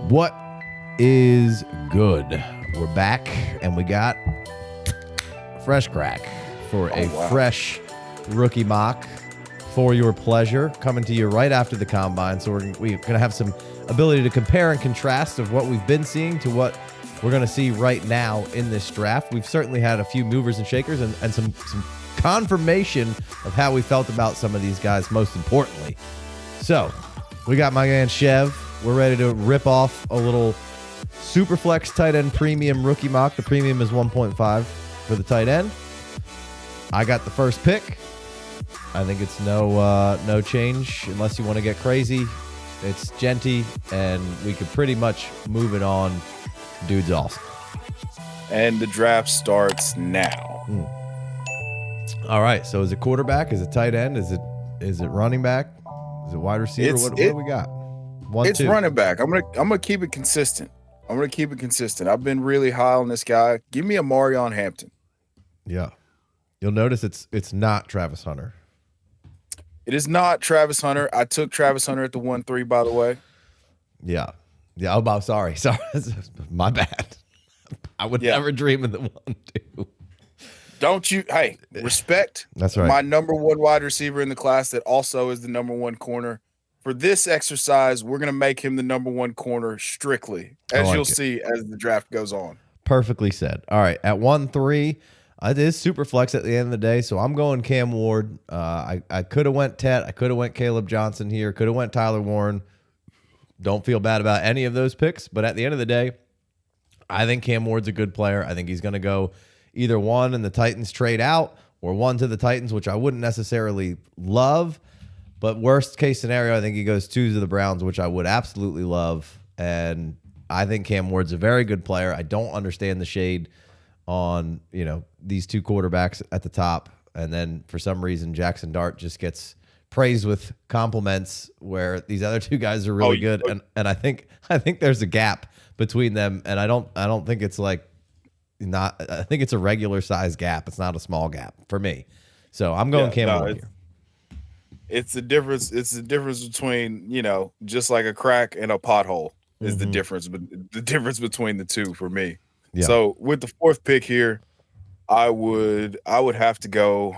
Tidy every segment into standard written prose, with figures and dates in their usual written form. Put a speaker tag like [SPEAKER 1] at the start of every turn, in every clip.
[SPEAKER 1] What is good? We're back, and we got fresh crack for a fresh rookie mock for your pleasure, coming to you right after the combine. So we're going to have some ability to compare and contrast of what we've been seeing to what we're going to see right now in this draft. We've certainly had a few movers and shakers and some confirmation of how we felt about some of these guys, most importantly. So we got my man Chev. We're ready to rip off a little Superflex tight end premium rookie mock. The premium is 1.5 for the tight end. I got the first pick. I think it's no change unless you want to get crazy. It's Genty, and we could pretty much move it on. Dude's awesome.
[SPEAKER 2] And the draft starts now.
[SPEAKER 1] All right. So is it quarterback? Is it tight end? Is it running back? Is it wide receiver? What do we got?
[SPEAKER 2] It's running back. I'm gonna keep it consistent. I've been really high on this guy. Give me a Marion Hampton.
[SPEAKER 1] Yeah. You'll notice it's not Travis Hunter.
[SPEAKER 2] It is not Travis Hunter. I took Travis Hunter at the 1-3, by the way.
[SPEAKER 1] Yeah. Oh, Bob, sorry. My bad. I would never dream of the 1-2.
[SPEAKER 2] Don't you? Hey, respect.
[SPEAKER 1] That's right.
[SPEAKER 2] My number one wide receiver in the class that also is the number one corner. For this exercise, we're going to make him the number one corner strictly, as you'll see as the draft goes on.
[SPEAKER 1] Perfectly said. All right. At 1-3, it is super flex at the end of the day, so I'm going Cam Ward. I could have went Tet. I could have went Caleb Johnson here. Could have went Tyler Warren. Don't feel bad about any of those picks, but at the end of the day, I think Cam Ward's a good player. I think he's going to go either one and the Titans trade out or one to the Titans, which I wouldn't necessarily love. But worst case scenario, I think he goes 2 to the Browns, which I would absolutely love. And I think Cam Ward's a very good player. I don't understand the shade on, these two quarterbacks at the top. And then for some reason, Jackson Dart just gets praised with compliments where these other two guys are really good. And I think there's a gap between them. And I don't think it's I think it's a regular size gap. It's not a small gap for me. So I'm going Cam Ward here.
[SPEAKER 2] It's the difference. It's the difference between, just like a crack and a pothole is the difference. But the difference between the two for me. Yeah. So with the fourth pick here, I would have to go.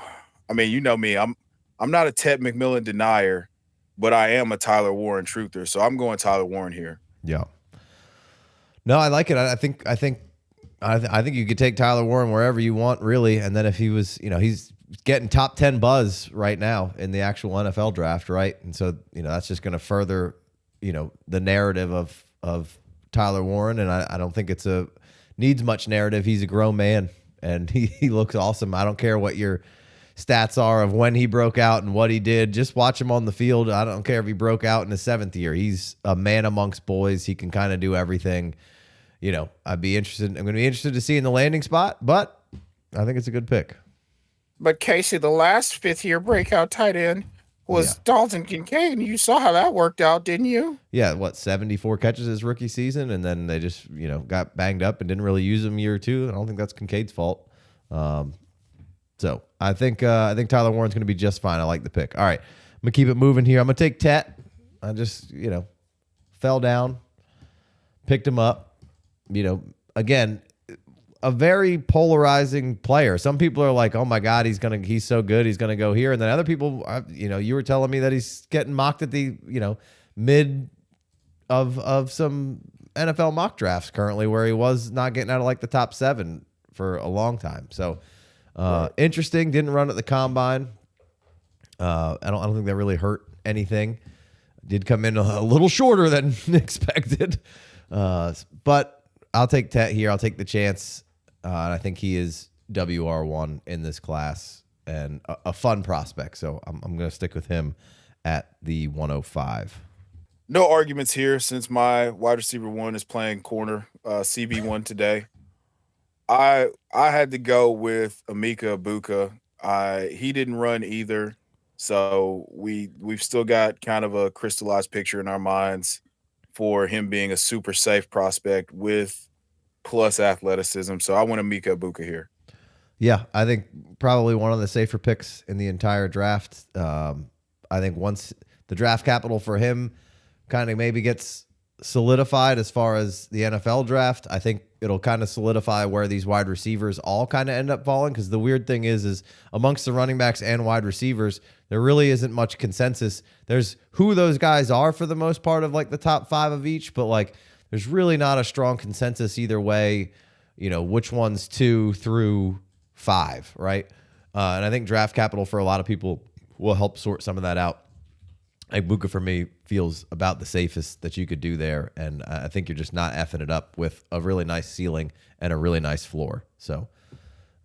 [SPEAKER 2] I mean, you know me. I'm not a Ted McMillan denier, but I am a Tyler Warren truther. So I'm going Tyler Warren here.
[SPEAKER 1] Yeah. No, I like it. I think you could take Tyler Warren wherever you want, really. And then if he was, he's getting top 10 buzz right now in the actual NFL draft, right? And so, that's just going to further, the narrative of Tyler Warren. And I don't think needs much narrative. He's a grown man and he looks awesome. I don't care what your stats are of when he broke out and what he did. Just watch him on the field. I don't care if he broke out in his 7th year. He's a man amongst boys. He can kind of do everything. I'm going to be interested to see in the landing spot, but I think it's a good pick.
[SPEAKER 2] But Casey, the last 5th-year breakout tight end was Dalton Kincaid, and you saw how that worked out, didn't you?
[SPEAKER 1] Yeah, 74 catches his rookie season, and then they just, got banged up and didn't really use him year 2. I don't think that's Kincaid's fault. So I think Tyler Warren's going to be just fine. I like the pick. All right, I'm going to keep it moving here. I'm going to take Tet. I just, fell down, picked him up. Again, a very polarizing player. Some people are like, "Oh my God, he's so good, he's gonna go here," and then other people, you were telling me that he's getting mocked at the mid of some NFL mock drafts currently, where he was not getting out of the top 7 for a long time. So interesting. Didn't run at the combine. I don't think that really hurt anything. Did come in a little shorter than expected, but I'll take Tet here. I'll take the chance. And I think he is WR1 in this class and a fun prospect. So I'm going to stick with him at the 105.
[SPEAKER 2] No arguments here since my wide receiver 1 is playing corner CB1 today. I had to go with Emeka Egbuka. He didn't run either. So we've still got kind of a crystallized picture in our minds for him being a super safe prospect with plus athleticism. So I want Emeka Egbuka here.
[SPEAKER 1] Yeah, I think probably one of the safer picks in the entire draft. I think once the draft capital for him kind of maybe gets solidified as far as the NFL draft. I think it'll kind of solidify where these wide receivers all kind of end up falling, because the weird thing is amongst the running backs and wide receivers, there really isn't much consensus. There's who those guys are for the most part of like the top 5 of each, but like there's really not a strong consensus either way, which one's 2 through 5, right? And I think draft capital for a lot of people will help sort some of that out. Buka for me feels about the safest that you could do there, and I think you're just not effing it up with a really nice ceiling and a really nice floor. So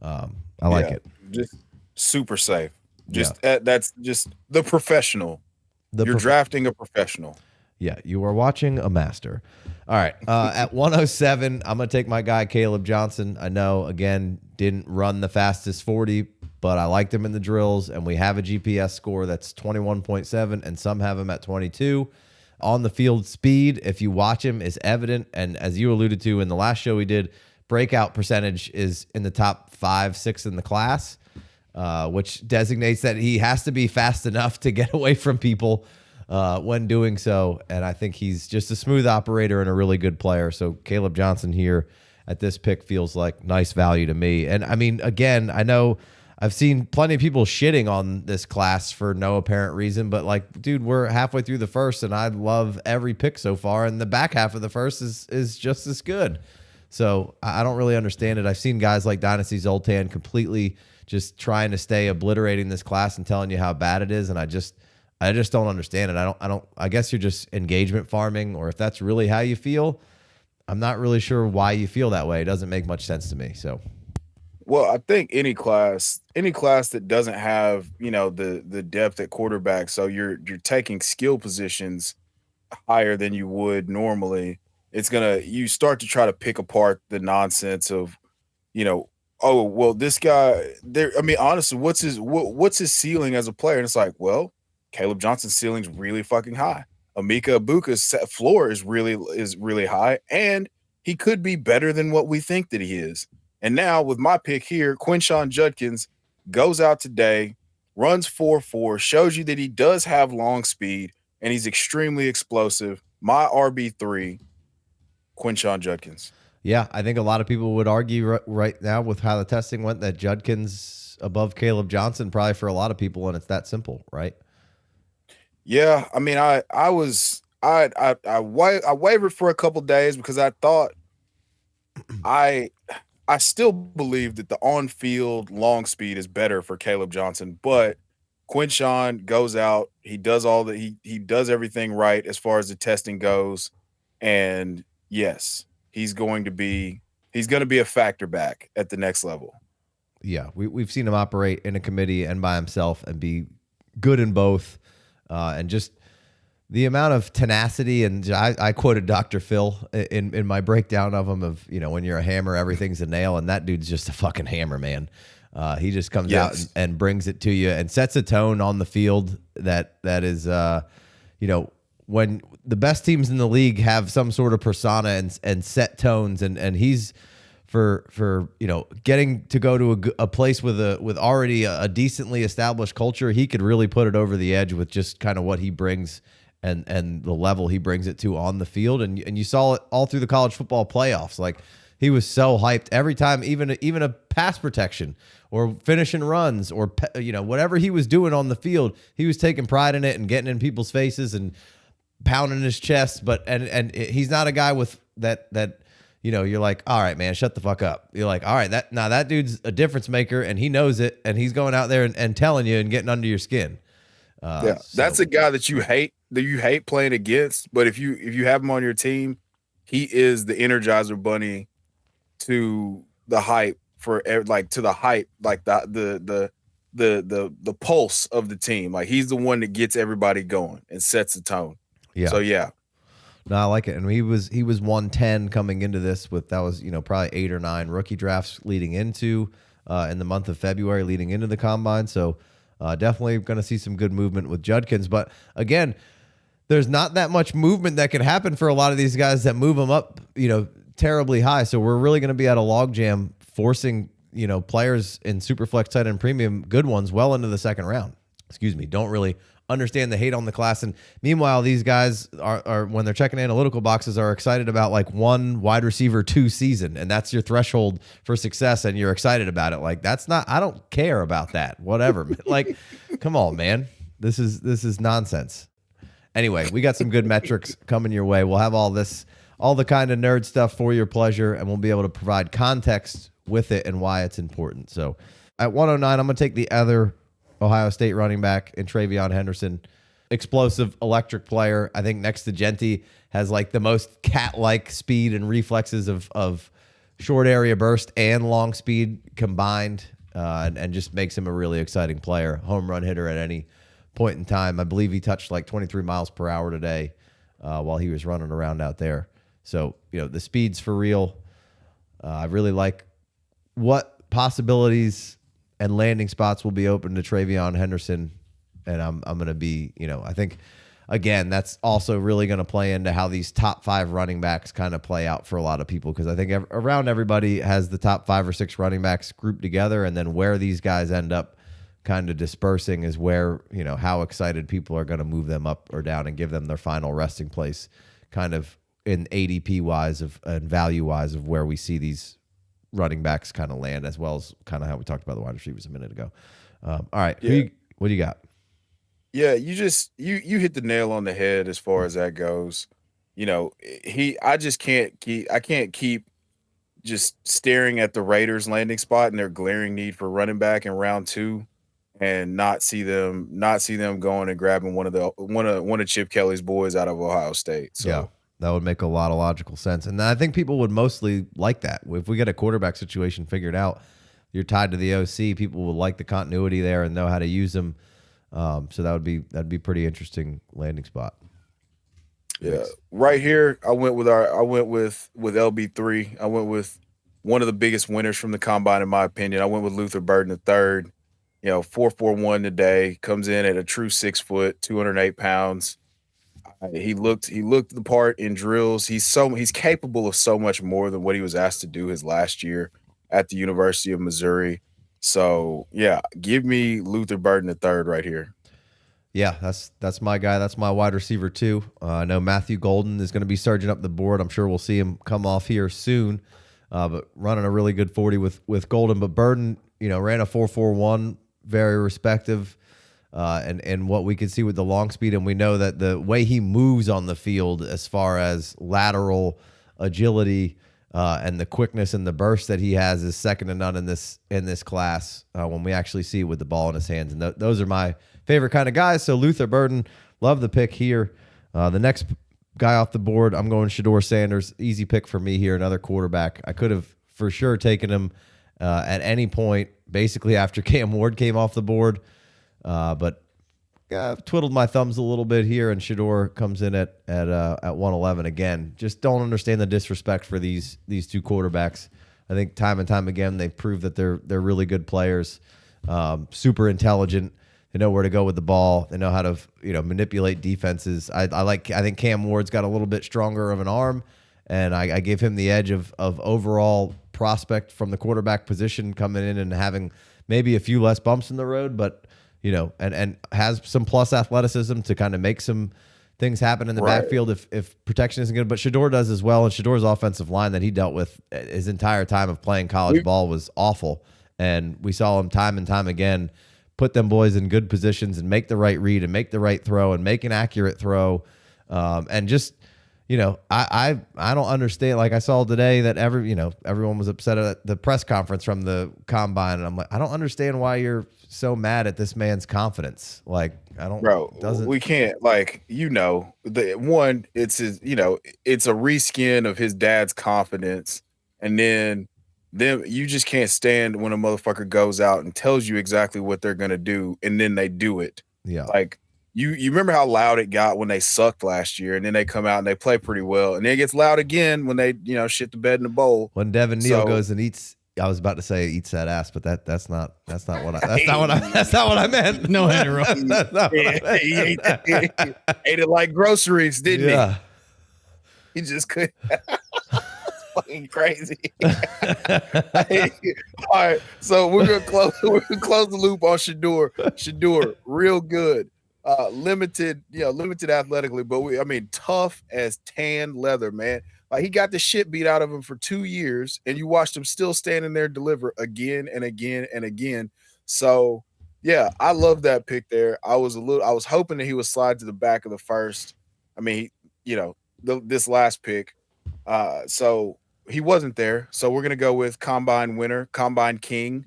[SPEAKER 1] I like it.
[SPEAKER 2] Just super safe. That's just the professional. You're drafting a professional.
[SPEAKER 1] Yeah, you are watching a master. All right, at 107, I'm going to take my guy Caleb Johnson. I know, again, didn't run the fastest 40, but I liked him in the drills, and we have a GPS score that's 21.7, and some have him at 22. On the field speed, if you watch him, is evident, and as you alluded to in the last show we did, breakout percentage is in the top 5, 6 in the class, which designates that he has to be fast enough to get away from people when doing so, and I think he's just a smooth operator and a really good player. So Caleb Johnson here at this pick feels like nice value to me. And I mean, again, I know I've seen plenty of people shitting on this class for no apparent reason, but like, dude, we're halfway through the first, and I love every pick so far, and the back half of the first is just as good. So I don't really understand it. I've seen guys like Dynasty Zoltan completely just trying to stay obliterating this class and telling you how bad it is, and I just don't understand it. I guess you're just engagement farming, or if that's really how you feel, I'm not really sure why you feel that way. It doesn't make much sense to me. So,
[SPEAKER 2] well, I think any class that doesn't have, the depth at quarterback, so you're taking skill positions higher than you would normally, you start to try to pick apart the nonsense of, oh, well, this guy there. I mean, honestly, what's his ceiling as a player? And it's like, well, Caleb Johnson's ceiling's really fucking high. Emeka Egbuka's floor is really high, and he could be better than what we think that he is. And now with my pick here, Quinshon Judkins goes out today, runs 4.4, shows you that he does have long speed, and he's extremely explosive. My RB3, Quinshon Judkins.
[SPEAKER 1] Yeah, I think a lot of people would argue right now with how the testing went that Judkins above Caleb Johnson probably for a lot of people, and it's that simple, right?
[SPEAKER 2] Yeah, I mean, I wavered for a couple days because I thought I still believe that the on-field long speed is better for Caleb Johnson, but Quinshon goes out, he does he does everything right as far as the testing goes, and yes, he's going to be a factor back at the next level.
[SPEAKER 1] Yeah, we've seen him operate in a committee and by himself and be good in both. And just the amount of tenacity, and I quoted Dr. Phil in my breakdown of him of, when you're a hammer, everything's a nail, and that dude's just a fucking hammer, man. He just comes out and brings it to you and sets a tone on the field that is, when the best teams in the league have some sort of persona and set tones, and he's for getting to go to a place with already a decently established culture, he could really put it over the edge with just kind of what he brings and the level he brings it to on the field. And you saw it all through the college football playoffs. Like, he was so hyped every time, even a pass protection or finishing runs or whatever he was doing on the field, he was taking pride in it and getting in people's faces and pounding his chest. But and he's not a guy with that. You're like, all right, man, shut the fuck up. You're like, all right, that dude's a difference maker, and he knows it, and he's going out there and telling you and getting under your skin.
[SPEAKER 2] That's a guy that you hate playing against, but if you have him on your team, he is the Energizer Bunny to the hype the pulse of the team. Like, he's the one that gets everybody going and sets the tone.
[SPEAKER 1] Yeah.
[SPEAKER 2] So yeah.
[SPEAKER 1] No, I like it. And he was 110 coming into this that was, probably 8 or 9 rookie drafts leading into in the month of February leading into the combine. So definitely going to see some good movement with Judkins. But again, there's not that much movement that can happen for a lot of these guys that move them up, terribly high. So we're really going to be at a logjam forcing, players in Superflex tight end premium, good ones, well into the second round. don't really understand the hate on the class. And meanwhile, these guys are when they're checking analytical boxes, are excited about like one wide receiver 2 season, and that's your threshold for success, and you're excited about it. Like, that's not, I don't care about that. Whatever. Like, come on, man. This is nonsense. Anyway, we got some good metrics coming your way. We'll have all the kind of nerd stuff for your pleasure, and we'll be able to provide context with it and why it's important. So at 109, I'm going to take the other Ohio State running back in Travion Henderson. Explosive, electric player. I think next to Genty has like the most cat-like speed and reflexes of short area burst and long speed combined, and just makes him a really exciting player. Home run hitter at any point in time. I believe he touched like 23 miles per hour today while he was running around out there. So, the speed's for real. I really like what possibilities and landing spots will be open to Travion Henderson. And I'm going to be, I think, again, that's also really going to play into how these top 5 running backs kind of play out for a lot of people. Because I think around everybody has the top 5 or 6 running backs grouped together. And then where these guys end up kind of dispersing is where, how excited people are going to move them up or down and give them their final resting place, kind of in ADP wise and value wise of where we see these running backs kind of land, as well as kind of how we talked about the wide receivers a minute ago. All right.
[SPEAKER 2] Yeah.
[SPEAKER 1] What do you got?
[SPEAKER 2] Yeah, you hit the nail on the head as far as that goes. I can't keep just staring at the Raiders landing spot and their glaring need for running back in round 2 and not see them going and grabbing one of Chip Kelly's boys out of Ohio State. So
[SPEAKER 1] yeah. That would make a lot of logical sense. And I think people would mostly like that. If we get a quarterback situation figured out, you're tied to the OC, people would like the continuity there and know how to use them. So that'd be pretty interesting landing spot.
[SPEAKER 2] Yeah. Right here, I went with LB3. I went with one of the biggest winners from the combine, in my opinion. I went with Luther Burden III. 4.41 today, comes in at a true 6 foot, 208 pounds. He looked the part in drills. He's capable of so much more than what he was asked to do his last year at the University of Missouri. So yeah, give me Luther Burden III right here.
[SPEAKER 1] Yeah, that's my guy. That's my wide receiver too. I know Matthew Golden is going to be surging up the board. I'm sure we'll see him come off here soon. But running a really good 40 with Golden. But Burden, ran a 4.41, very respective. And what we can see with the long speed, and we know that the way he moves on the field as far as lateral agility and the quickness and the burst that he has is second to none in this class when we actually see it with the ball in his hands. And those are my favorite kind of guys. So Luther Burden, love the pick here. The next guy off the board, I'm going Shedeur Sanders. Easy pick for me here, another quarterback. I could have for sure taken him at any point, basically after Cam Ward came off the board. But I've twiddled my thumbs a little bit here, and Shedeur comes in at 111 again. Just don't understand the disrespect for these 2 quarterbacks. I think time and time again they've proved that they're really good players, super intelligent. They know where to go with the ball. They know how to manipulate defenses. I think Cam Ward's got a little bit stronger of an arm, and I give him the edge of overall prospect from the quarterback position, coming in and having maybe a few less bumps in the road, but and has some plus athleticism to kind of make some things happen in the backfield if protection isn't good. But Shedeur does as well, and Shedeur's offensive line that he dealt with his entire time of playing college ball was awful. And we saw him time and time again put them boys in good positions and make the right read and make the right throw and make an accurate throw. And just, I don't understand. Like I saw today that everyone was upset at the press conference from the combine. And I'm like, I don't understand why you're so mad at this man's confidence. Like, I don't,
[SPEAKER 2] we can't, it's his, it's a reskin of his dad's confidence. And then you just can't stand when a motherfucker goes out and tells you exactly what they're going to do. And then they do it.
[SPEAKER 1] Yeah.
[SPEAKER 2] Like, You remember how loud it got when they sucked last year, and then they come out and they play pretty well, and then it gets loud again when they shit the bed in the bowl.
[SPEAKER 1] When Devin Neal goes and eats, I was about to say eats that ass, but that's not what I meant.
[SPEAKER 3] No head roll.
[SPEAKER 2] He ate it like groceries, didn't he? He just couldn't. fucking crazy. Hey, all right, so we're gonna close the loop on Shador. Shador, real good. Limited athletically, but tough as tan leather, man. Like, he got the shit beat out of him for 2 years, and you watched him still standing there deliver again and again and again. So yeah, I love that pick there. I was hoping that he would slide to the back of the first. I mean, this last pick. So he wasn't there. So we're gonna go with combine winner, combine king,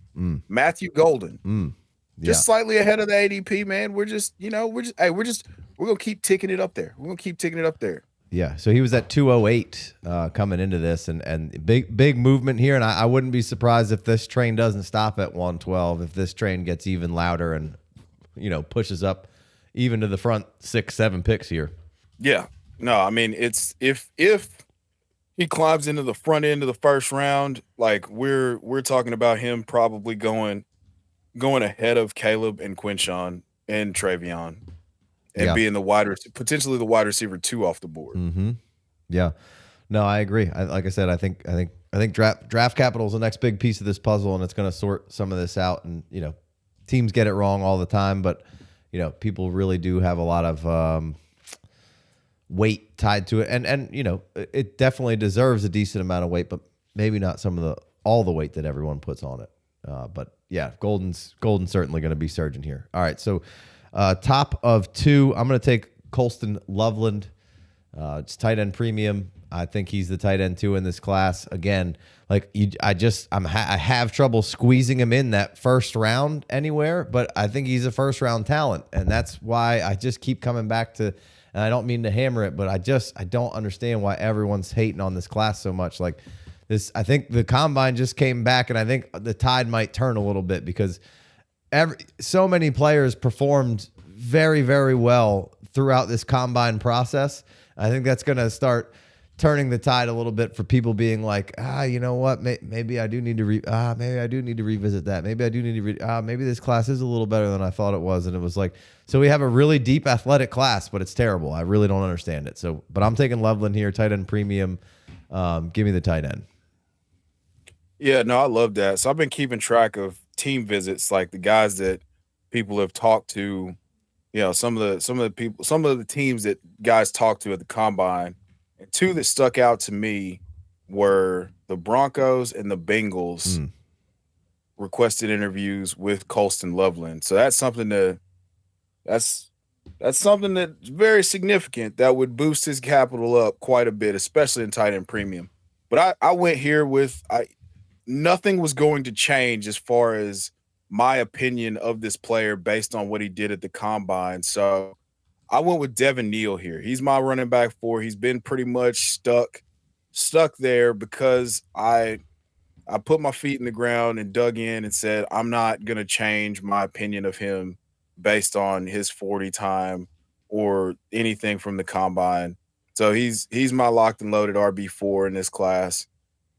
[SPEAKER 2] Matthew Golden.
[SPEAKER 1] Yeah.
[SPEAKER 2] Just slightly ahead of the ADP, man. We're gonna keep ticking it up there. We're gonna keep ticking it up there.
[SPEAKER 1] Yeah, so he was at 208 coming into this, and big movement here, and I wouldn't be surprised if this train doesn't stop at 112, if this train gets even louder and, pushes up even to the front 6-7 picks here.
[SPEAKER 2] Yeah, no, I mean, it's if he climbs into the front end of the first round, like we're talking about him probably going ahead of Caleb and Quinshon and Travion. And being potentially the wide receiver 2 off the board.
[SPEAKER 1] Mm-hmm. Yeah, no, I agree. Like I said, I think draft capital is the next big piece of this puzzle, and it's going to sort some of this out. And teams get it wrong all the time, but people really do have a lot of weight tied to it, and it definitely deserves a decent amount of weight, but maybe not all the weight that everyone puts on it. But yeah, Golden's certainly going to be surging here. All right, so. Top of 2, I'm going to take Colston Loveland. It's tight end premium. I think he's the tight end 2 in this class. Again, I have trouble squeezing him in that first round anywhere, but I think he's a first round talent, and that's why I just keep coming back to. And I don't mean to hammer it, but I don't understand why everyone's hating on this class so much. Like this, I think the combine just came back, and I think the tide might turn a little bit because. So many players performed very, very well throughout this combine process. I think that's going to start turning the tide a little bit for people being like, you know what? Maybe I do need to revisit that. Maybe I do need to maybe this class is a little better than I thought it was. And it was like, so we have a really deep athletic class, but it's terrible. I really don't understand it. So, but I'm taking Loveland here, tight end premium. Give me the tight end.
[SPEAKER 2] Yeah, no, I love that. So I've been keeping track of team visits, like the guys that people have talked to, some of the teams that guys talked to at the combine. And 2 that stuck out to me were the Broncos and the Bengals requested interviews with Colston Loveland. So that's something that's something that's very significant that would boost his capital up quite a bit, especially in tight end premium. But I went here with nothing was going to change as far as my opinion of this player based on what he did at the combine. So I went with Devin Neal here. He's my running back 4. He's been pretty much stuck there because I put my feet in the ground and dug in and said, I'm not going to change my opinion of him based on his 40 time or anything from the combine. So he's my locked and loaded RB4 in this class.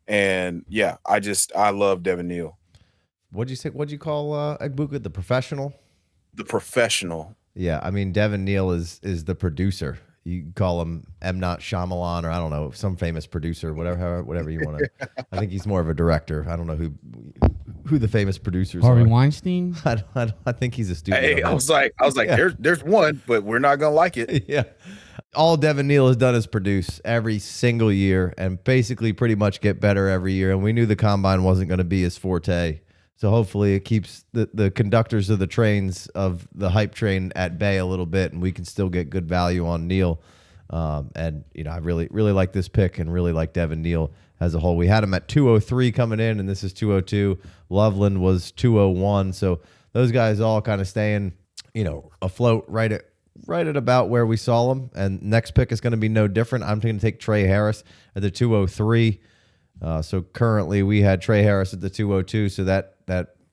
[SPEAKER 2] And yeah, I love Devin Neal.
[SPEAKER 1] What'd you say? What'd you call Egbuka, the professional?
[SPEAKER 2] The professional.
[SPEAKER 1] Yeah, I mean Devin Neal is the producer. You can call him M. Night Shyamalan, or I don't know, some famous producer, whatever you want to. I think he's more of a director. I don't know who the famous producers
[SPEAKER 3] Harvey
[SPEAKER 1] are.
[SPEAKER 3] Weinstein.
[SPEAKER 1] I think he's a student.
[SPEAKER 2] Hey, I was like, yeah. there's one, but we're not gonna like it.
[SPEAKER 1] Yeah. All Devin Neal has done is produce every single year and basically pretty much get better every year. And we knew the combine wasn't going to be his forte. So hopefully it keeps the conductors of the trains of the hype train at bay a little bit, and we can still get good value on Neal. And I really, really like this pick and really like Devin Neal as a whole. We had him at 203 coming in, and this is 202. Loveland was 201. So those guys all kind of staying, afloat right at about where we saw them. And next pick is going to be no different. I'm going to take Trey Harris at the 203. So currently we had Trey Harris at the 202. So that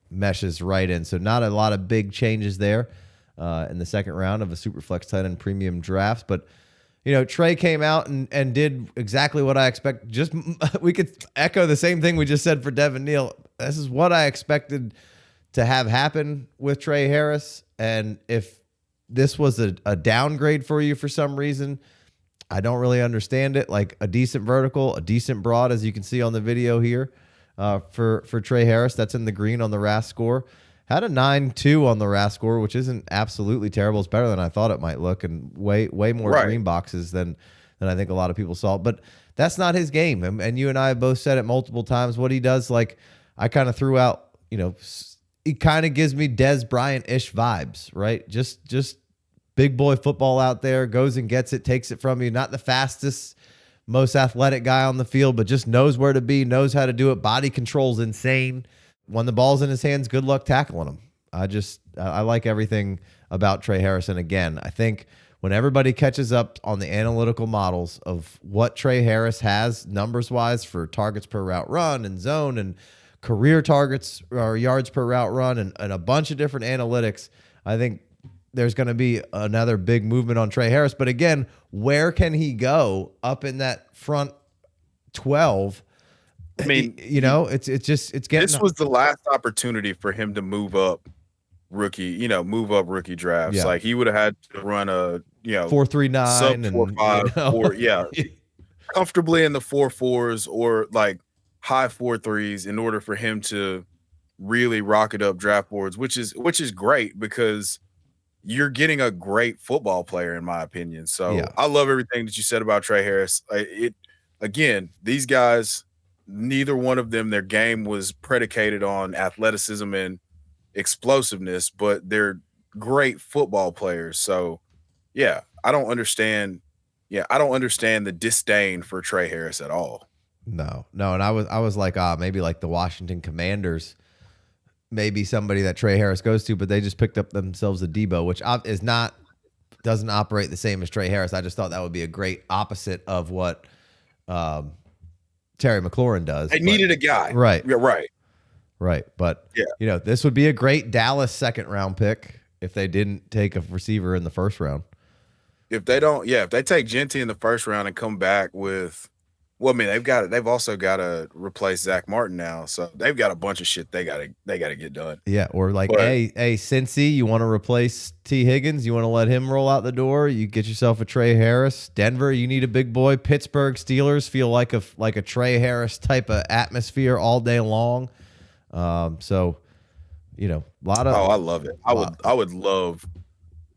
[SPEAKER 1] meshes right in. So not a lot of big changes there in the second round of a Superflex tight end premium draft. But, Trey came out and did exactly what I expect. Just we could echo the same thing we just said for Devin Neal. This is what I expected to have happen with Trey Harris. And if this was a downgrade for you for some reason, I don't really understand it. Like a decent vertical, a decent broad, as you can see on the video here, for Trey Harris. That's in the green on the RAS score. Had a 9.2 on the RAS score, which isn't absolutely terrible. It's better than I thought it might look, and way more green boxes than I think a lot of people saw. But that's not his game. And you and I have both said it multiple times. What he does, like I kind of threw out, he kind of gives me Dez Bryant-ish vibes, right? Just big boy football out there, goes and gets it, takes it from you. Not the fastest, most athletic guy on the field, but just knows where to be, knows how to do it. Body control's insane. When the ball's in his hands, good luck tackling him. I like everything about Trey Harrison. Again, I think when everybody catches up on the analytical models of what Trey Harris has numbers-wise for targets per route run and zone and career targets or yards per route run and a bunch of different analytics, I think there's going to be another big movement on Trey Harris. But again, where can he go up in that front 12?
[SPEAKER 2] I mean,
[SPEAKER 1] it's getting.
[SPEAKER 2] This was the last opportunity for him to move up rookie drafts.
[SPEAKER 1] Yeah.
[SPEAKER 2] Like he would have had to run a
[SPEAKER 1] 4.39
[SPEAKER 2] sub
[SPEAKER 1] and
[SPEAKER 2] 4.5 comfortably in the 4.4s or like high 4.3s in order for him to really rocket up draft boards, which is great because you're getting a great football player, in my opinion. So I love everything that you said about Trey Harris. Again, these guys, neither one of them, their game was predicated on athleticism and explosiveness, but they're great football players. So I don't understand the disdain for Trey Harris at all.
[SPEAKER 1] No. And I was like, maybe like the Washington Commanders, maybe somebody that Trey Harris goes to, but they just picked up themselves a Debo, which doesn't operate the same as Trey Harris. I just thought that would be a great opposite of what Terry McLaurin does.
[SPEAKER 2] They needed a guy.
[SPEAKER 1] Right.
[SPEAKER 2] Yeah, right.
[SPEAKER 1] Right. But, this would be a great Dallas second round pick if they didn't take a receiver in the first round.
[SPEAKER 2] If they take Genty in the first round and come back with, they've also got to replace Zach Martin now. So they've got a bunch of shit they got to get done.
[SPEAKER 1] Yeah. Or like, Cincy, you want to replace T. Higgins? You want to let him roll out the door? You get yourself a Trey Harris. Denver, you need a big boy. Pittsburgh Steelers feel like a Trey Harris type of atmosphere all day long. So, a lot of.
[SPEAKER 2] Oh, I love it. I would love.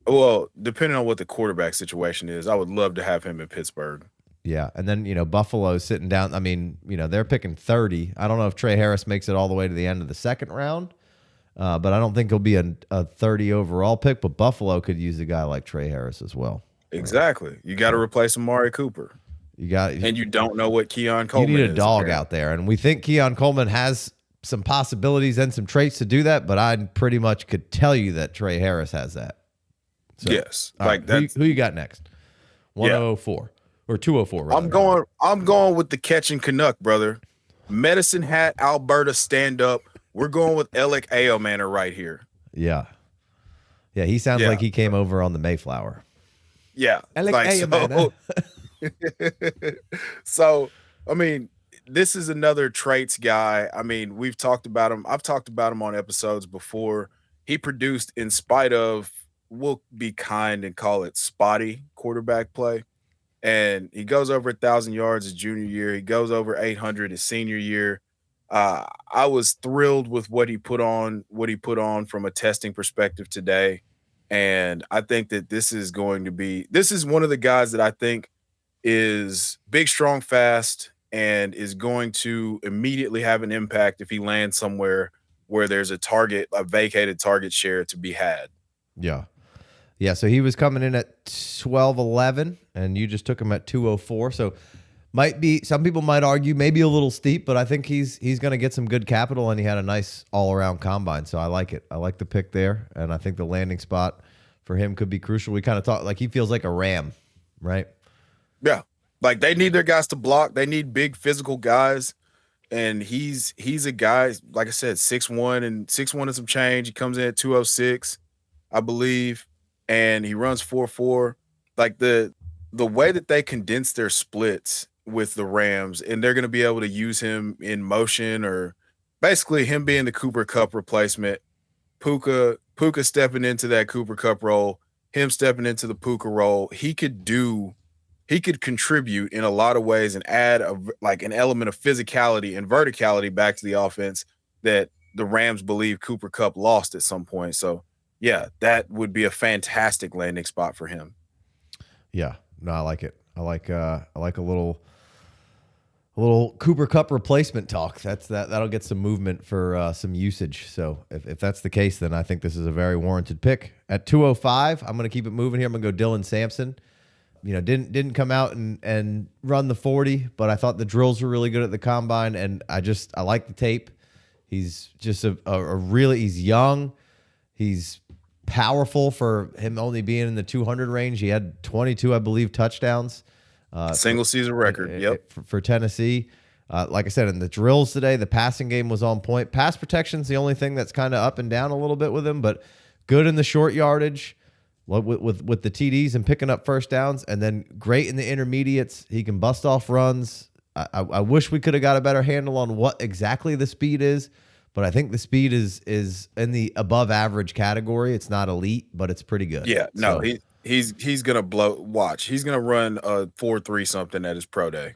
[SPEAKER 2] Well, depending on what the quarterback situation is, I would love to have him in Pittsburgh.
[SPEAKER 1] Yeah, and then Buffalo's sitting down. I mean, they're picking 30. I don't know if Trey Harris makes it all the way to the end of the second round, but I don't think he'll be a 30 overall pick. But Buffalo could use a guy like Trey Harris as well.
[SPEAKER 2] Exactly. You got to replace Amari Cooper. And you don't know what Keon Coleman is.
[SPEAKER 1] You need a dog out there, and we think Keon Coleman has some possibilities and some traits to do that. But I pretty much could tell you that Trey Harris has that. So,
[SPEAKER 2] yes.
[SPEAKER 1] Like that. Who you got next? 104. Or 204, rather.
[SPEAKER 2] I'm going with the catching Canuck, brother. Medicine Hat, Alberta, stand up. We're going with Alec Ayomanor right here.
[SPEAKER 1] Yeah. Yeah, he sounds like he came over on the Mayflower.
[SPEAKER 2] Yeah.
[SPEAKER 1] Alec Ayomanor.
[SPEAKER 2] So, I mean, this is another traits guy. I mean, we've talked about him. I've talked about him on episodes before. He produced in spite of, we'll be kind and call it spotty quarterback play. And he goes over 1,000 yards his junior year. He goes over 800 his senior year. I was thrilled with what he put on from a testing perspective today. And I think that this is one of the guys that I think is big, strong, fast, and is going to immediately have an impact if he lands somewhere where there's a vacated target share to be had.
[SPEAKER 1] Yeah. Yeah, so he was coming in at 12.11, and you just took him at 204. So some people might argue maybe a little steep, but I think he's going to get some good capital, and he had a nice all-around combine. So I like it. I like the pick there, and I think the landing spot for him could be crucial. We kind of thought like he feels like a Ram, right?
[SPEAKER 2] Yeah, like they need their guys to block. They need big physical guys, and he's a guy, like I said, 6'1" and some change. He comes in at 206, I believe. And he runs 4.4. Like the way that they condense their splits with the Rams, and they're going to be able to use him in motion, or basically him being the Cooper Kupp replacement, Puka stepping into that Cooper Kupp role, him stepping into the Puka role. He could do he could contribute in a lot of ways and add an element of physicality and verticality back to the offense that the Rams believe Cooper Kupp lost at some point. So yeah, that would be a fantastic landing spot for him.
[SPEAKER 1] Yeah, no, I like it. I like a little Cooper Kupp replacement talk. That'll get some movement for some usage. So if that's the case, then I think this is a very warranted pick. At 205, I'm going to keep it moving here. I'm going to go Dylan Sampson. Didn't come out and run the 40, but I thought the drills were really good at the combine, and I like the tape. He's just a really, he's young. He's powerful for him only being in the 200 range. He had 22, I believe, touchdowns.
[SPEAKER 2] Single season record. Yep.
[SPEAKER 1] For Tennessee. Like I said, in the drills today, the passing game was on point. Pass protection's the only thing that's kind of up and down a little bit with him, but good in the short yardage with the TDs and picking up first downs, and then great in the intermediates. He can bust off runs. I wish we could have got a better handle on what exactly the speed is, but I think the speed is in the above average category. It's not elite, but it's pretty good.
[SPEAKER 2] Yeah, no, so, he's gonna blow. Watch, he's gonna run a 4.3 something at his pro day.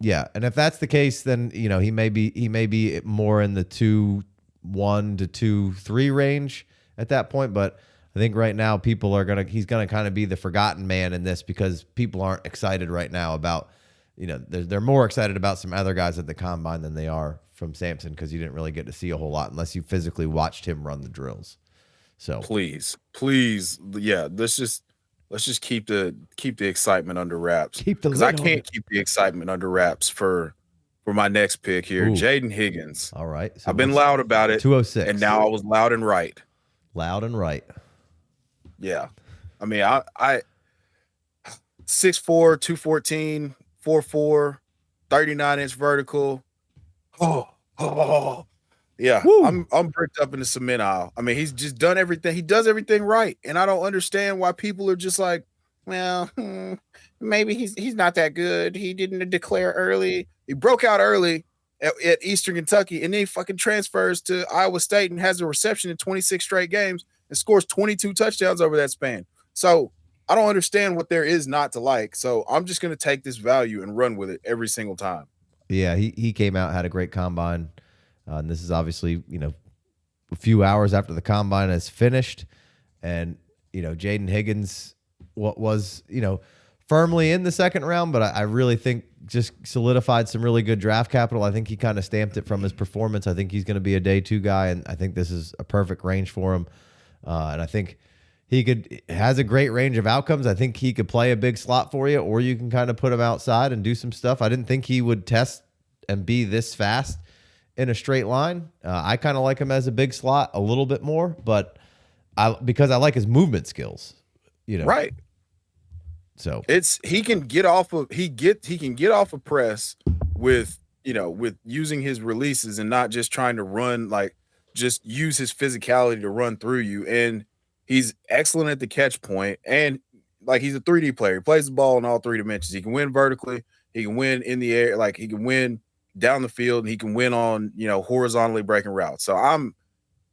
[SPEAKER 1] Yeah, and if that's the case, then he may be more in the 2.1 to 2.3 range at that point. But I think right now he's gonna kind of be the forgotten man in this because people aren't excited right now about they're more excited about some other guys at the combine than they are from Sampson because you didn't really get to see a whole lot unless you physically watched him run the drills. So
[SPEAKER 2] please, yeah, let's just keep the excitement under wraps. Because I can't keep the excitement under wraps for my next pick here, Jaden Higgins.
[SPEAKER 1] All right,
[SPEAKER 2] so I've been loud about it.
[SPEAKER 1] 206,
[SPEAKER 2] and now I was loud and right.
[SPEAKER 1] Loud and right.
[SPEAKER 2] Yeah, I mean, I 6'4", 214, 4'4", 39-inch vertical. Oh. Yeah, woo. I'm bricked up in the cement aisle. I mean, he's just done everything. He does everything right, and I don't understand why people are just like, well, maybe he's not that good. He didn't declare early. He broke out early at Eastern Kentucky, and then he fucking transfers to Iowa State and has a reception in 26 straight games and scores 22 touchdowns over that span. So I don't understand what there is not to like. So I'm just going to take this value and run with it every single time.
[SPEAKER 1] Yeah, he came out, had a great combine. And this is obviously, a few hours after the combine is finished. And, Jaden Higgins was firmly in the second round, but I really think just solidified some really good draft capital. I think he kind of stamped it from his performance. I think he's going to be a day 2 guy, and I think this is a perfect range for him. And I think has a great range of outcomes. I think he could play a big slot for you, or you can kind of put him outside and do some stuff. I didn't think he would test and be this fast in a straight line. I kind of like him as a big slot a little bit more, but because I like his movement skills,
[SPEAKER 2] Right.
[SPEAKER 1] So
[SPEAKER 2] he can get off of press with using his releases and not just trying to run, just use his physicality to run through you. And he's excellent at the catch point, and he's a 3D player. He plays the ball in all 3 dimensions. He can win vertically, he can win in the air, he can win down the field, and he can win on, horizontally breaking routes. So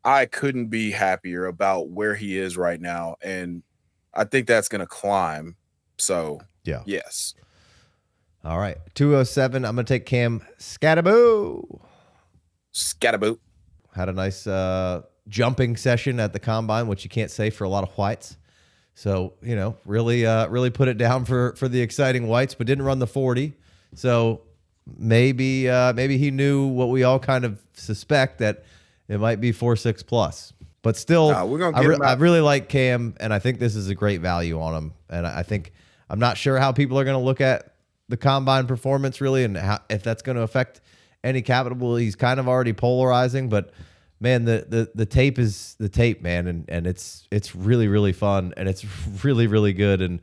[SPEAKER 2] I couldn't be happier about where he is right now. And I think that's going to climb. So
[SPEAKER 1] yeah.
[SPEAKER 2] Yes.
[SPEAKER 1] All right. 207. I'm going to take Cam Scattaboo. Had a nice jumping session at the combine, which you can't say for a lot of whites. So, really put it down for the exciting whites, but didn't run the 40. So maybe he knew what we all kind of suspect, that it might be 4.6 plus, but still, I really like Cam, and I think this is a great value on him. And I think I'm not sure how people are going to look at the combine performance really, and if that's going to affect any capital. He's kind of already polarizing, but man, the tape is the tape, man, and it's really, really fun, and it's really, really good. And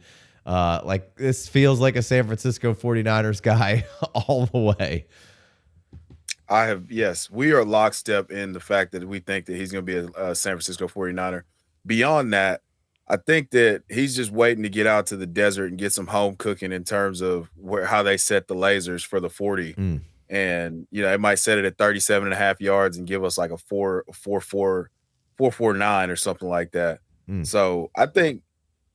[SPEAKER 1] this feels like a San Francisco 49ers guy all the way.
[SPEAKER 2] We are lockstep in the fact that we think that he's going to be a San Francisco 49er. Beyond that, I think that he's just waiting to get out to the desert and get some home cooking in terms of how they set the lasers for the 40. And, it might set it at 37.5 yards and give us like a 4.49 or something like that. So I think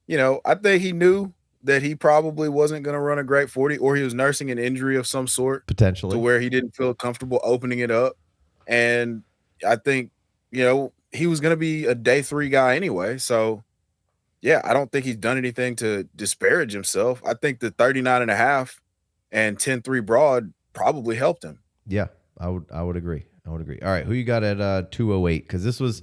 [SPEAKER 2] he knew that he probably wasn't going to run a great 40, or he was nursing an injury of some sort
[SPEAKER 1] Potentially.
[SPEAKER 2] to where he didn't feel comfortable opening it up. And I think, he was going to be a day 3 guy anyway. So, yeah, I don't think he's done anything to disparage himself. I think the 39.5 and 10-3 broad probably helped him.
[SPEAKER 1] Yeah, I would agree. All right, who you got at 208? Because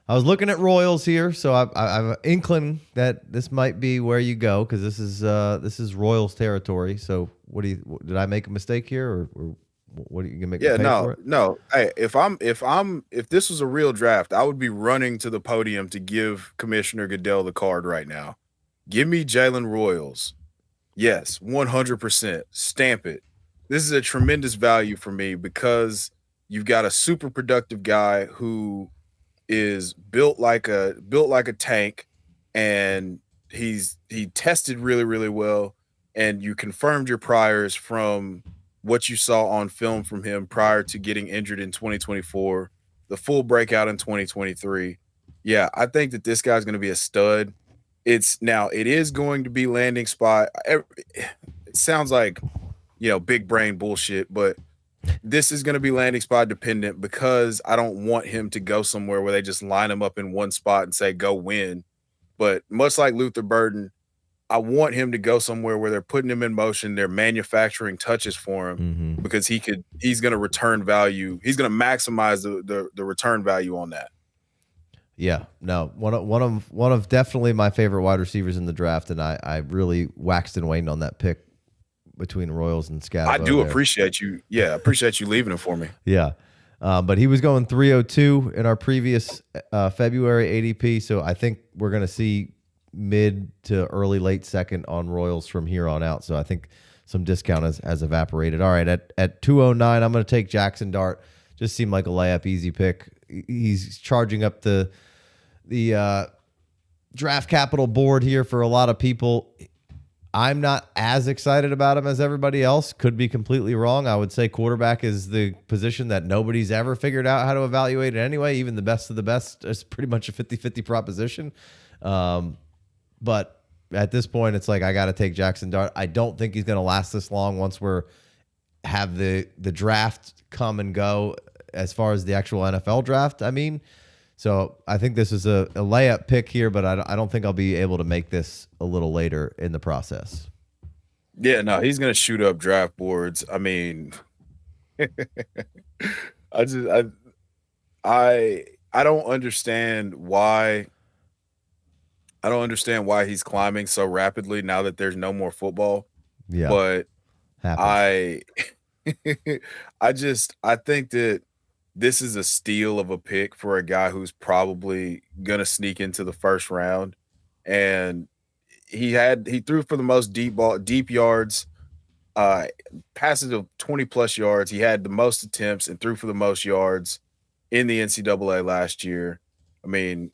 [SPEAKER 1] I was looking at Royals here, so I'm an inkling that this might be where you go, because this is Royals territory. So did I make a mistake here, or what are you gonna make?
[SPEAKER 2] Yeah,
[SPEAKER 1] me pay for it?
[SPEAKER 2] no. Hey, if this was a real draft, I would be running to the podium to give Commissioner Goodell the card right now. Give me Jalen Royals. Yes, 100%. Stamp it. This is a tremendous value for me because you've got a super productive guy who is built like a tank, and he tested really, really well, and you confirmed your priors from what you saw on film from him prior to getting injured in 2024, the full breakout in 2023. Yeah, I think that this guy's going to be a stud. It is going to be landing spot. It sounds like, big brain bullshit, but this is going to be landing spot dependent because I don't want him to go somewhere where they just line him up in one spot and say, go win. But much like Luther Burden, I want him to go somewhere where they're putting him in motion. They're manufacturing touches for him because he's going to return value. He's going to maximize the return value on that.
[SPEAKER 1] Yeah, no, one of definitely my favorite wide receivers in the draft, and I really waxed and waned on that pick between Royals and Scatterbo.
[SPEAKER 2] I do appreciate you. Yeah, I appreciate you leaving it for me.
[SPEAKER 1] Yeah. But he was going 302 in our previous February ADP, so I think we're going to see mid to early late second on Royals from here on out. So I think some discount has evaporated. All right, at 209, I'm going to take Jackson Dart. Just seemed like a layup, easy pick. He's charging up the draft capital board here for a lot of people. I'm not as excited about him as everybody else. Could be completely wrong. I would say quarterback is the position that nobody's ever figured out how to evaluate it anyway. Even the best of the best is pretty much a 50-50 proposition. But at this point, it's like I got to take Jackson Dart. I don't think he's going to last this long once have the draft come and go as far as the actual NFL draft. I mean, so I think this is a layup pick here, but I don't think I'll be able to make this a little later in the process.
[SPEAKER 2] Yeah, no, he's going to shoot up draft boards. I mean, I don't understand why. I don't understand why he's climbing so rapidly now that there's no more football.
[SPEAKER 1] Yeah,
[SPEAKER 2] but
[SPEAKER 1] happens.
[SPEAKER 2] I think that this is a steal of a pick for a guy who's probably going to sneak into the first round. And he threw for the most deep yards, passes of 20 plus yards. He had the most attempts and threw for the most yards in the NCAA last year. I mean,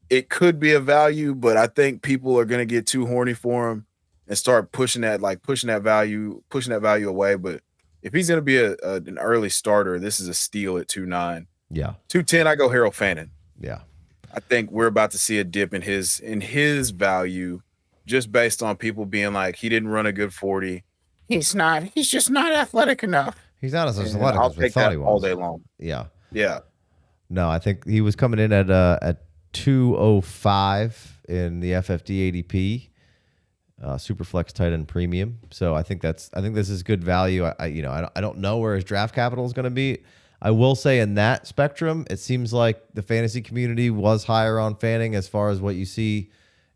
[SPEAKER 2] it could be a value, but I think people are going to get too horny for him and start pushing that value away. But if he's going to be an early starter, this is a steal at 2.9.
[SPEAKER 1] Yeah.
[SPEAKER 2] 210, I go Harold Fannin.
[SPEAKER 1] Yeah.
[SPEAKER 2] I think we're about to see a dip in his value just based on people being like, he didn't run a good 40. He's just not athletic enough.
[SPEAKER 1] He's not as athletic as we thought he was.
[SPEAKER 2] All day long.
[SPEAKER 1] Yeah.
[SPEAKER 2] Yeah.
[SPEAKER 1] No, I think he was coming in at 205 in the FFD ADP. Superflex tight end premium. So I think this is good value. I don't know where his draft capital is going to be. I will say in that spectrum, it seems like the fantasy community was higher on Fanning as far as what you see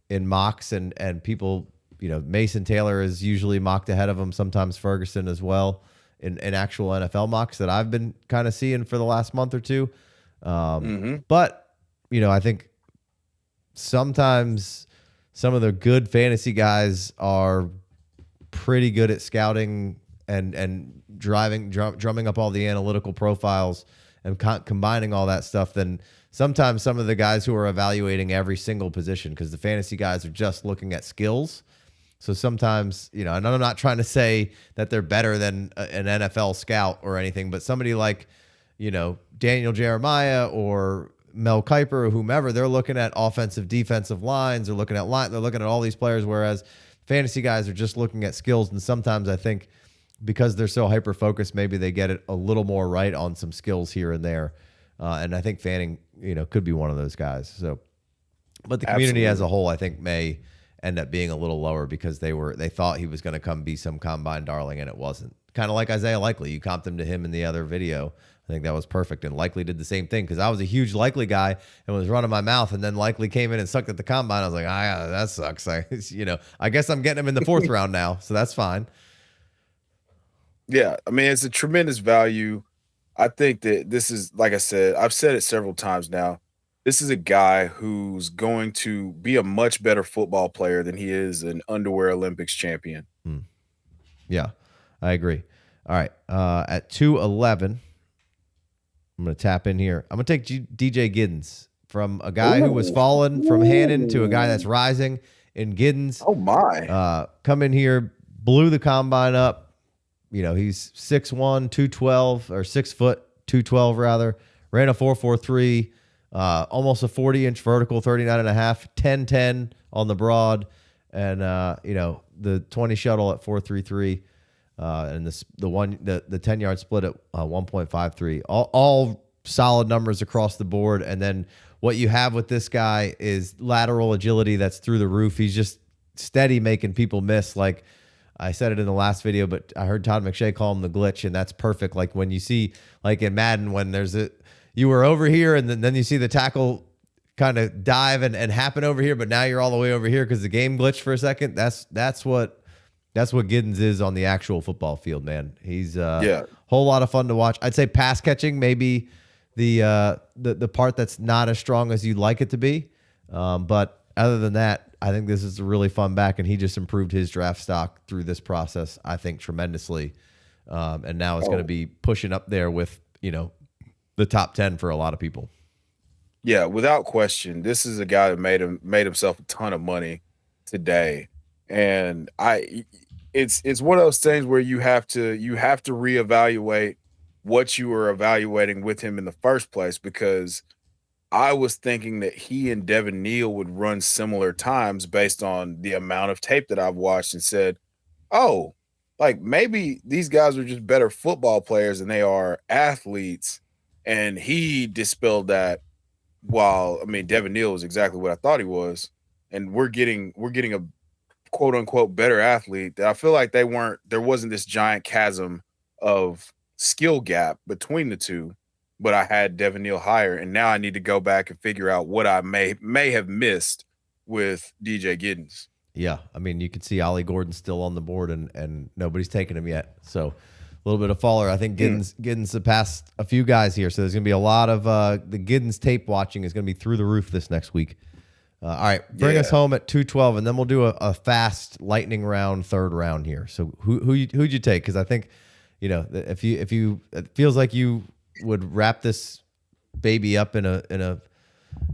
[SPEAKER 1] in mocks and people, Mason Taylor is usually mocked ahead of him, sometimes Ferguson as well in actual NFL mocks that I've been kind of seeing for the last month or two. But, I think sometimes some of the good fantasy guys are pretty good at scouting and drumming up all the analytical profiles and combining all that stuff than sometimes some of the guys who are evaluating every single position, because the fantasy guys are just looking at skills. So sometimes, and I'm not trying to say that they're better than an NFL scout or anything, but somebody like, Daniel Jeremiah or Mel Kiper or whomever, they're looking at offensive, defensive lines. They're looking at they're looking at all these players, whereas fantasy guys are just looking at skills. And sometimes I think because they're so hyper focused, maybe they get it a little more right on some skills here and there. And I think Fanning, could be one of those guys. So, but the community as a whole, I think, may end up being a little lower because they thought he was going to come be some combine darling, and it wasn't. Kind of like Isaiah Likely. You comped him to him in the other video. I think that was perfect. And Likely did the same thing because I was a huge Likely guy and was running my mouth. And then Likely came in and sucked at the combine. I was like, that sucks. I guess I'm getting him in the 4th round now. So that's fine.
[SPEAKER 2] Yeah. I mean, it's a tremendous value. I think that this is, like I said, I've said it several times now. This is a guy who's going to be a much better football player than he is an underwear Olympics champion.
[SPEAKER 1] Yeah, I agree. All right. At 211, I'm going to tap in here. I'm going to take DJ Giddens from a guy who was fallen from Hannon to a guy that's rising in Giddens.
[SPEAKER 2] Oh, my.
[SPEAKER 1] Come in here, blew the combine up. He's 6'1", 212, or 6 foot, 212 rather. Ran a 4.43, almost a 40-inch vertical, 39.5, 10.10 on the broad, and the 20 shuttle at 4.33, and the 10-yard split at 1.53. All solid numbers across the board. And then what you have with this guy is lateral agility that's through the roof. He's just steady making people miss. Like I said it in the last video, but I heard Todd McShay call him the glitch, and that's perfect. Like when you see, like in Madden, when you were over here, and then you see the tackle kind of dive and happen over here, but now you're all the way over here because the game glitched for a second. That's what Giddens is on the actual football field, man. He's whole lot of fun to watch. I'd say pass catching maybe the part that's not as strong as you'd like it to be, but other than that, I think this is a really fun back, and he just improved his draft stock through this process, I think, tremendously. And now it's going to be pushing up there with, the top 10 for a lot of people.
[SPEAKER 2] Yeah, without question. This is a guy that made himself a ton of money today. And it's one of those things where you have to reevaluate what you were evaluating with him in the first place, because I was thinking that he and Devin Neal would run similar times based on the amount of tape that I've watched, and said, oh, like maybe these guys are just better football players than they are athletes. And he dispelled that. While Devin Neal was exactly what I thought he was, and we're getting a quote unquote better athlete that I feel like there wasn't this giant chasm of skill gap between the two. But I had Devin Neal higher, and now I need to go back and figure out what I may have missed with DJ Giddens.
[SPEAKER 1] Yeah, you can see Ollie Gordon's still on the board, and nobody's taken him yet. So a little bit of faller. I think Giddens surpassed a few guys here, so there's going to be a lot of the Giddens tape watching is going to be through the roof this next week. All right, bring us home at 212, and then we'll do a fast lightning round, 3rd round here. So who'd you take? Because I think if you it feels like you would wrap this baby up in a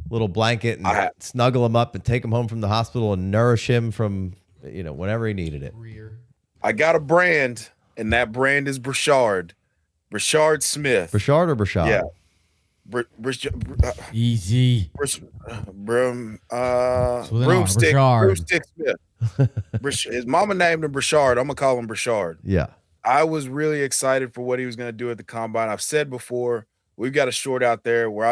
[SPEAKER 1] little blanket and snuggle him up and take him home from the hospital and nourish him from whenever he needed it.
[SPEAKER 2] I got a brand, and that brand is Brashard Smith.
[SPEAKER 1] Brashard or Brashad?
[SPEAKER 2] Yeah.
[SPEAKER 3] Easy.
[SPEAKER 2] Broomstick Smith. His mama named him Brashard. I'm gonna call him Brashard.
[SPEAKER 1] Yeah.
[SPEAKER 2] I was really excited for what he was gonna do at the combine. I've said before, we've got a short out there where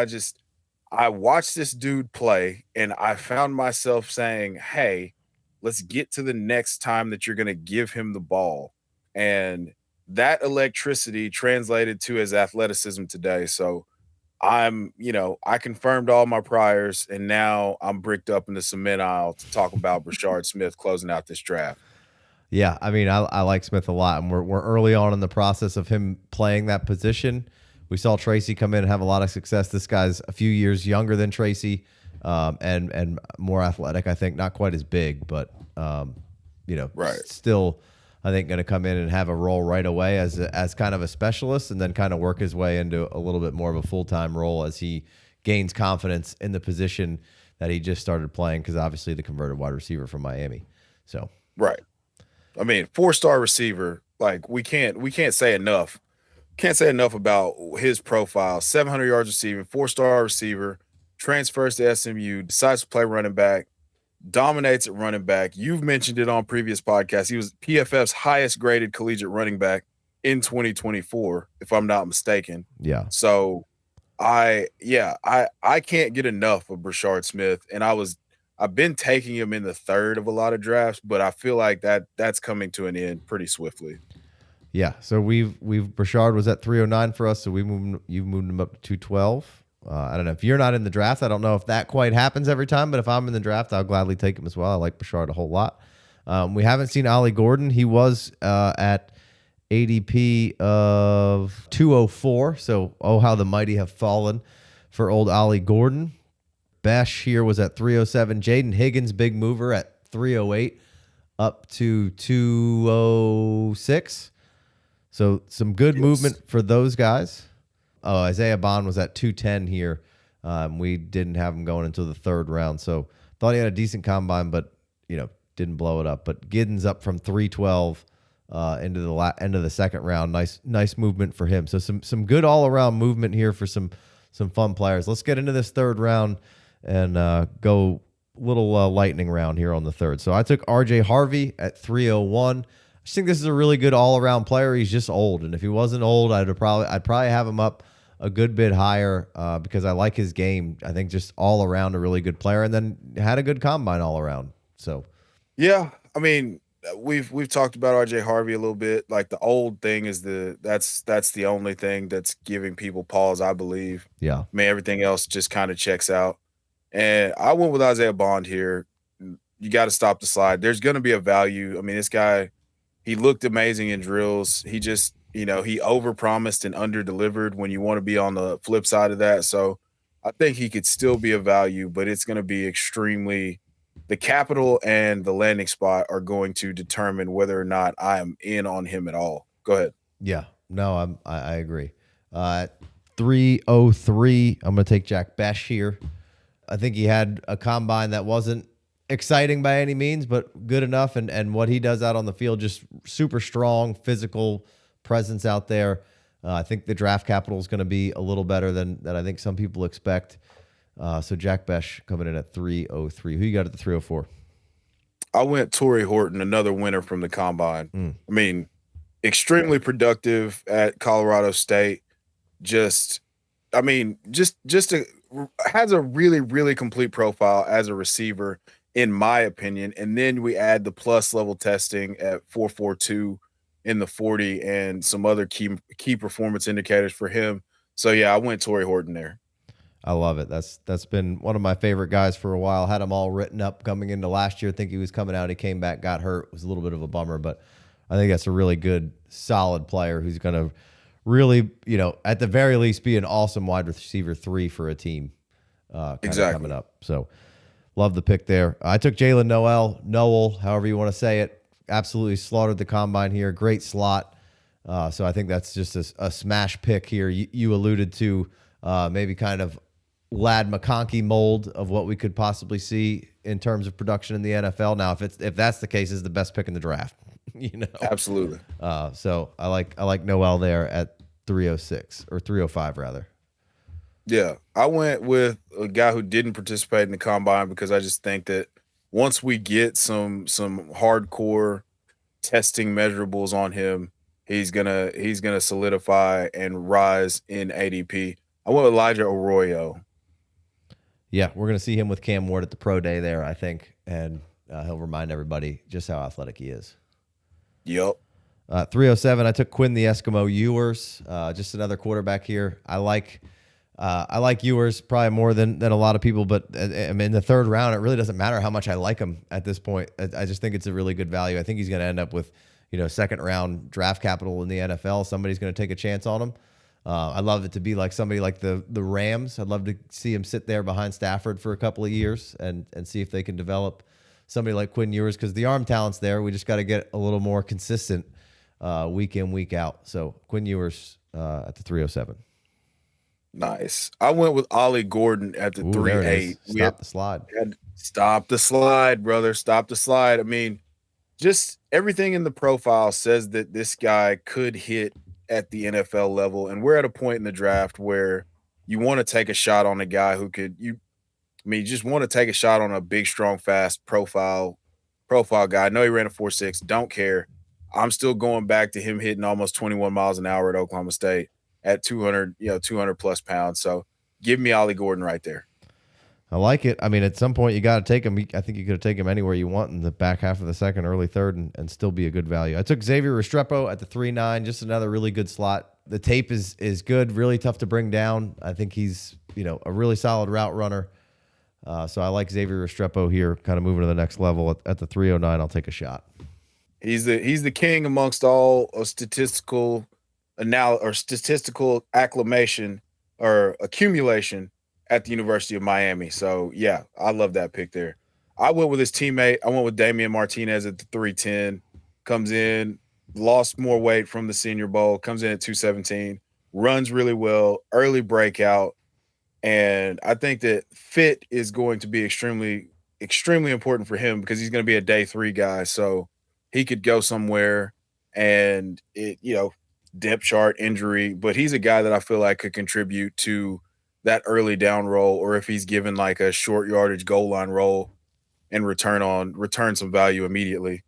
[SPEAKER 2] I watched this dude play, and I found myself saying, hey, let's get to the next time that you're gonna give him the ball. And that electricity translated to his athleticism today. So I confirmed all my priors, and now I'm bricked up in the cement aisle to talk about Brashard Smith closing out this draft.
[SPEAKER 1] Yeah, I like Smith a lot, and we're early on in the process of him playing that position. We saw Tracy come in and have a lot of success. This guy's a few years younger than Tracy, and more athletic. I think not quite as big, but still, I think going to come in and have a role right away as kind of a specialist, and then kind of work his way into a little bit more of a full-time role as he gains confidence in the position that he just started playing, because obviously the converted wide receiver from Miami. So
[SPEAKER 2] right. 4-star receiver, like we can't say enough. Can't say enough about his profile. 700 yards receiving, 4-star receiver. transfers to SMU, decides to play running back, dominates at running back. You've mentioned it on previous podcasts. He was PFF's highest graded collegiate running back in 2024, if I'm not mistaken.
[SPEAKER 1] Yeah.
[SPEAKER 2] So I can't get enough of Brashard Smith. And I've been taking him in the third of a lot of drafts, but I feel like that's coming to an end pretty swiftly.
[SPEAKER 1] Yeah. So we've Brashard was at 309 for us, so you've moved him up to 212. I don't know if you're not in the draft. I don't know if that quite happens every time, but if I'm in the draft, I'll gladly take him as well. I like Brashard a whole lot. We haven't seen Ollie Gordon. He was at ADP of 204. So, how the mighty have fallen for old Ollie Gordon. Besh here was at 307. Jaden Higgins, big mover at 308, up to 206. So some good movement for those guys. Oh, Isaiah Bond was at 210 here. We didn't have him going until the third round. So thought he had a decent combine, but didn't blow it up. But Giddens up from 312 into the end of the second round. Nice movement for him. So some good all around movement here for some fun players. Let's get into this third round and go little lightning round here on the third. So I took RJ Harvey at 301. I just think this is a really good all around player. He's just old, and if he wasn't old, I'd probably have him up a good bit higher because I like his game. I think just all around a really good player, and then had a good combine all around. So,
[SPEAKER 2] yeah, I mean, we've talked about RJ Harvey a little bit. Like the old thing is that's the only thing that's giving people pause, I believe.
[SPEAKER 1] Yeah,
[SPEAKER 2] I mean, everything else just kind of checks out. And I went with Isaiah Bond here. You got to stop the slide. There's going to be a value. I mean, this guy, he looked amazing in drills. He just, he overpromised and underdelivered when you want to be on the flip side of that. So I think he could still be a value, but it's going to be the capital and the landing spot are going to determine whether or not I am in on him at all. Go ahead.
[SPEAKER 1] Yeah, no, I agree. 303, I'm going to take Jack Besh here. I think he had a combine that wasn't exciting by any means, but good enough. And what he does out on the field, just super strong physical presence out there. I think the draft capital is going to be a little better than I think some people expect. So Jack Besh coming in at 303. Who you got at the 304?
[SPEAKER 2] I went Torrey Horton, another winner from the combine. I mean, extremely productive at Colorado State. Has a really, really complete profile as a receiver, in my opinion. And then we add the plus level testing at 4.42 in the 40 and some other key performance indicators for him. So yeah, I went Torrey Horton there.
[SPEAKER 1] I love it. That's been one of my favorite guys for a while. Had him all written up coming into last year. Think he was coming out. He came back, got hurt. It was a little bit of a bummer, but I think that's a really good, solid player who's going to really, at the very least, be an awesome wide receiver 3 for a team. Exactly. Coming up. So love the pick there. I took Jalen Noel, however you want to say it. Absolutely slaughtered the combine here. Great slot. So I think that's just a smash pick here. You alluded to maybe kind of Lad McConkey mold of what we could possibly see in terms of production in the NFL. Now, if that's the case, is the best pick in the draft.
[SPEAKER 2] Absolutely.
[SPEAKER 1] So I like Noel there at 306 or 305 rather.
[SPEAKER 2] Yeah, I went with a guy who didn't participate in the combine because I just think that once we get some hardcore testing measurables on him, he's gonna solidify and rise in ADP. I went with Elijah Arroyo.
[SPEAKER 1] Yeah, we're gonna see him with Cam Ward at the pro day there, I think, and he'll remind everybody just how athletic he is.
[SPEAKER 2] Yep.
[SPEAKER 1] 307, I took Quinn the Eskimo Ewers, just another quarterback here. I like Ewers probably more than a lot of people, but in the third round, it really doesn't matter how much I like him at this point. I just think it's a really good value. I think he's going to end up with, second round draft capital in the NFL. Somebody's going to take a chance on him. I'd love it to be like somebody like the Rams. I'd love to see him sit there behind Stafford for a couple of years and see if they can develop somebody like Quinn Ewers, because the arm talent's there. We just got to get a little more consistent week in, week out. So Quinn Ewers at the 307.
[SPEAKER 2] Nice. I went with Ollie Gordon at the 3.8.
[SPEAKER 1] Stop the slide.
[SPEAKER 2] Stop the slide, brother. Stop the slide. I mean, just everything in the profile says that this guy could hit at the NFL level. And we're at a point in the draft where you want to take a shot on a guy who could I mean, you just want to take a shot on a big, strong, fast profile guy. I know he ran a 4.6. Don't care. I'm still going back to him hitting almost 21 miles an hour at Oklahoma State at 200 plus pounds. So give me Ollie Gordon right there.
[SPEAKER 1] I like it. I mean, at some point you got to take him. I think you could have taken him anywhere you want in the back half of the second, early third, and still be a good value. I took Xavier Restrepo at the 3.9, just another really good slot. The tape is good, really tough to bring down. I think he's a really solid route runner. So I like Xavier Restrepo here, kind of moving to the next level at the 3.09. I'll take a shot.
[SPEAKER 2] He's the king amongst all statistical acclamation or accumulation at the University of Miami. So yeah, I love that pick there. I went with his teammate. I went with Damian Martinez at the 3.10. Comes in, lost more weight from the Senior Bowl. Comes in at 2.17. Runs really well. Early breakout. And I think that fit is going to be extremely, extremely important for him because he's going to be a day 3 guy. So he could go somewhere and depth chart, injury, but he's a guy that I feel like could contribute to that early down role, or if he's given like a short yardage goal line role and return some value immediately.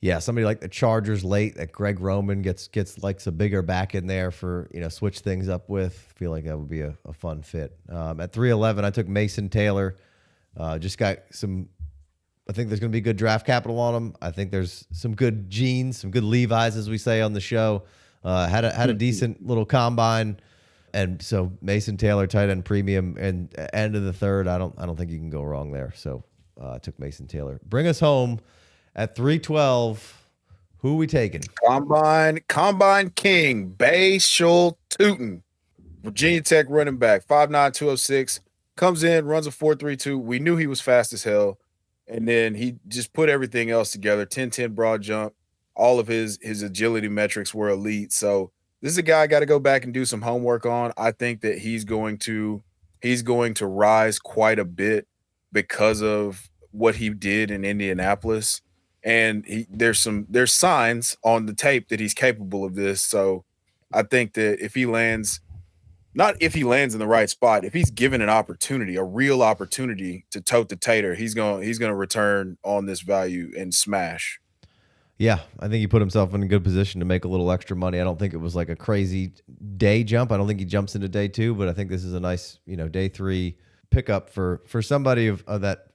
[SPEAKER 1] Yeah, somebody like the Chargers late that Greg Roman gets like some bigger back in there for, switch things up with. I feel like that would be a fun fit. At 3.11, I took Mason Taylor. Just got I think there's going to be good draft capital on him. I think there's some good genes, some good Levi's, as we say on the show. Had a decent little combine. And so Mason Taylor, tight end premium, and end of the third, I don't think you can go wrong there. So I took Mason Taylor. Bring us home at 3.12. Who are we taking?
[SPEAKER 2] Combine King, Bay Schultz-Tootin, Virginia Tech running back, 5'9", 206, comes in, runs a 4.32. We knew he was fast as hell, and then he just put everything else together. 10-10 broad jump. All of his agility metrics were elite. So this is a guy I got to go back and do some homework on. I think that he's going to rise quite a bit because of what he did in Indianapolis. And there's signs on the tape that he's capable of this. So I think that if he lands in the right spot, if he's given an opportunity, a real opportunity to tote the tater, he's going to return on this value and smash.
[SPEAKER 1] Yeah, I think he put himself in a good position to make a little extra money. I don't think it was like a crazy day jump. I don't think he jumps into day 2, but I think this is a nice, day 3 pickup for somebody of that,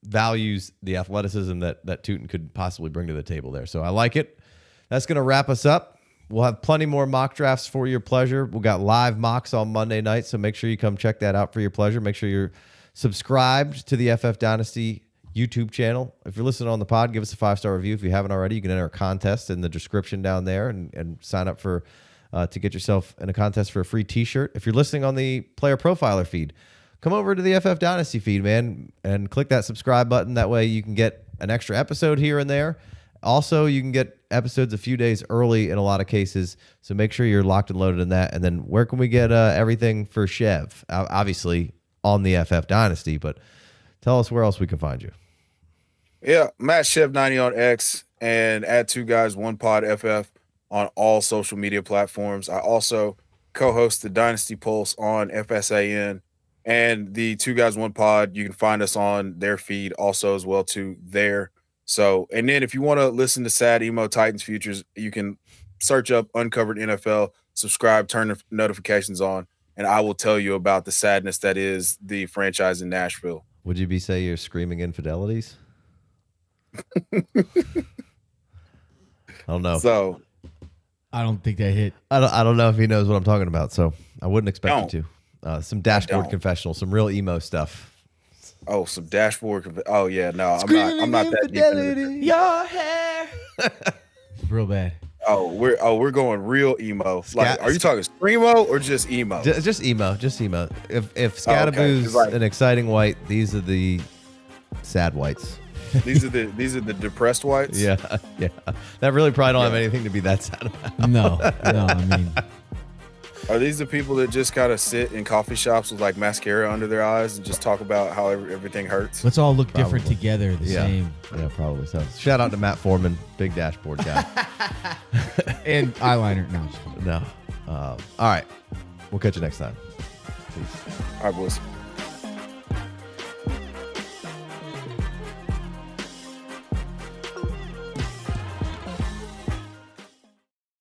[SPEAKER 1] values the athleticism that Tootin could possibly bring to the table there. So I like it. That's going to wrap us up. We'll have plenty more mock drafts for your pleasure. We've got live mocks on Monday night, so make sure you come check that out for your pleasure. Make sure you're subscribed to the FF Dynasty YouTube channel. If you're listening on the pod, give us a 5-star review. If you haven't already, you can enter a contest in the description down there and sign up for to get yourself in a contest for a free t-shirt. If you're listening on the player profiler feed, come over to the FF Dynasty feed, man, and click that subscribe button. That way you can get an extra episode here and there. Also, you can get episodes a few days early in a lot of cases, so make sure you're locked and loaded in that. And then where can we get everything for Chev? Obviously on the FF Dynasty, but tell us where else we can find you.
[SPEAKER 2] Yeah, Matt Chev90 on X and at 2guys1pod FF on all social media platforms. I also co-host the Dynasty Pulse on FSAN and the 2guys1pod. You can find us on their feed also as well too there. So, and then if you want to listen to Sad Emo Titans Futures, you can search up Uncovered NFL, subscribe, turn the notifications on, and I will tell you about the sadness that is the franchise in Nashville.
[SPEAKER 1] Would you say you're screaming infidelities? I don't know.
[SPEAKER 2] So
[SPEAKER 3] I don't think that hit.
[SPEAKER 1] I don't know if he knows what I'm talking about, so I wouldn't expect you to. Some dashboard confessional, some real emo stuff.
[SPEAKER 2] Oh, some dashboard. Oh yeah, no, I'm not that deep into it.
[SPEAKER 1] Your hair.
[SPEAKER 3] Real bad.
[SPEAKER 2] Oh, we're going real emo. Like, are you talking screamo or just emo?
[SPEAKER 1] Just emo. If Scattaboo's an exciting white, these are the sad whites.
[SPEAKER 2] These are the depressed whites.
[SPEAKER 1] Yeah. That really probably don't have anything to be that sad about.
[SPEAKER 3] No. I mean,
[SPEAKER 2] are these the people that just kind of sit in coffee shops with like mascara under their eyes and just talk about how everything hurts?
[SPEAKER 3] Let's all look different together. The same.
[SPEAKER 1] Yeah, probably so. Shout out to Matt Foreman, big dashboard guy,
[SPEAKER 3] and eyeliner.
[SPEAKER 1] No. All right. We'll catch you next time. Peace.
[SPEAKER 2] All right, boys.